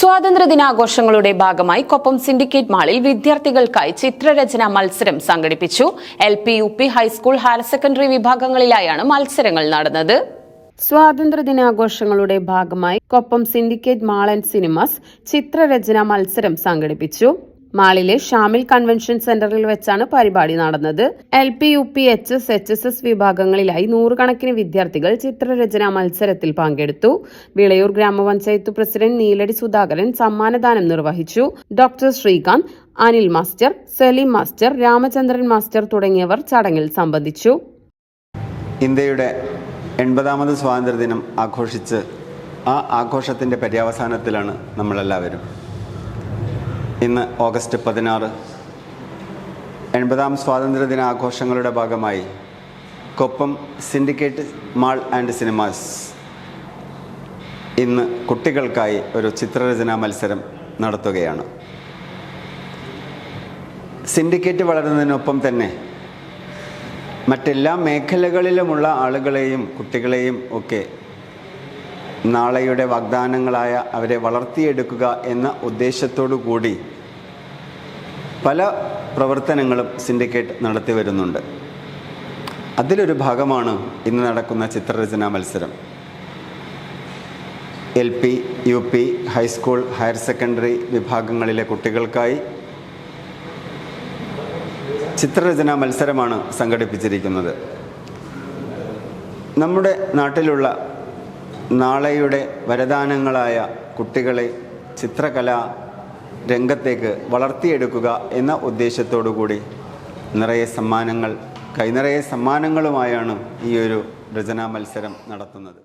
സ്വാതന്ത്ര്യദിനാഘോഷങ്ങളുടെ ഭാഗമായി കൊപ്പം സിൻഡിക്കേറ്റ് മാളിൽ വിദ്യാർത്ഥികൾക്കായി ചിത്രരചനാ മത്സരം സംഘടിപ്പിച്ചു. LP, UP, high school, higher secondary വിഭാഗങ്ങളിലായാണ് മത്സരങ്ങൾ നടന്നത്. സ്വാതന്ത്ര്യദിനാഘോഷങ്ങളുടെ ഭാഗമായി Koppam syndicate mall and cinemas ചിത്രരചനാ മത്സരം സംഘടിപ്പിച്ചു. മാളിലെ ഷാമിൽ കൺവെൻഷൻ സെന്ററിൽ വെച്ചാണ് പരിപാടി നടന്നത്. LP, UP, HS, HSS വിഭാഗങ്ങളിലായി നൂറുകണക്കിന് വിദ്യാർത്ഥികൾ ചിത്രരചനാ മത്സരത്തിൽ പങ്കെടുത്തു. വിളയൂർ ഗ്രാമപഞ്ചായത്ത് പ്രസിഡന്റ് നീലടി സുധാകരൻ സമ്മാനദാനം നിർവഹിച്ചു. Doctor Sreekanth, Anil master, Saleem master, Ramachandran master തുടങ്ങിയവർ ചടങ്ങിൽ സംബന്ധിച്ചു. ഇന്ത്യയുടെ 80ാമത് സ്വാതന്ത്ര്യദിനം ആഘോഷിച്ച് ആ ആഘോഷത്തിൻ്റെ പര്യവസാനത്തിലാണ് നമ്മളെല്ലാവരും. ഇന്ന് ഓഗസ്റ്റ് 16, 80ാം സ്വാതന്ത്ര്യദിന ആഘോഷങ്ങളുടെ ഭാഗമായി Koppam syndicate mall and cinemas ഇന്ന് കുട്ടികൾക്കായി ഒരു ചിത്രരചനാ മത്സരം നടത്തുകയാണ്. സിൻഡിക്കേറ്റ് വളരുന്നതിനൊപ്പം തന്നെ മറ്റെല്ലാ മേഖലകളിലുമുള്ള ആളുകളെയും കുട്ടികളെയും ഒക്കെ നാളെയുടെ വാഗ്ദാനങ്ങളായ അവരെ വളർത്തിയെടുക്കുക എന്ന ഉദ്ദേശത്തോടു കൂടി പല പ്രവർത്തനങ്ങളും സിൻഡിക്കേറ്റ് നടത്തി വരുന്നുണ്ട്. അതിലൊരു ഭാഗമാണ് ഇന്ന് നടക്കുന്ന ചിത്രരചനാ മത്സരം. LP, UP, high school, higher secondary വിഭാഗങ്ങളിലെ കുട്ടികൾക്കായി ചിത്രരചനാ മത്സരമാണ് സംഘടിപ്പിച്ചിരിക്കുന്നത്. നമ്മുടെ നാട്ടിലുള്ള നാളെയുടെ വരദാനങ്ങളായ കുട്ടികളെ ചിത്രകലാ രംഗത്തേക്ക് വളർത്തിയെടുക്കുക എന്ന ഉദ്ദേശത്തോടു കൂടി കൈനിറയെ സമ്മാനങ്ങളുമായാണ് ഈ ഒരു രചനാ മത്സരം നടത്തുന്നത്.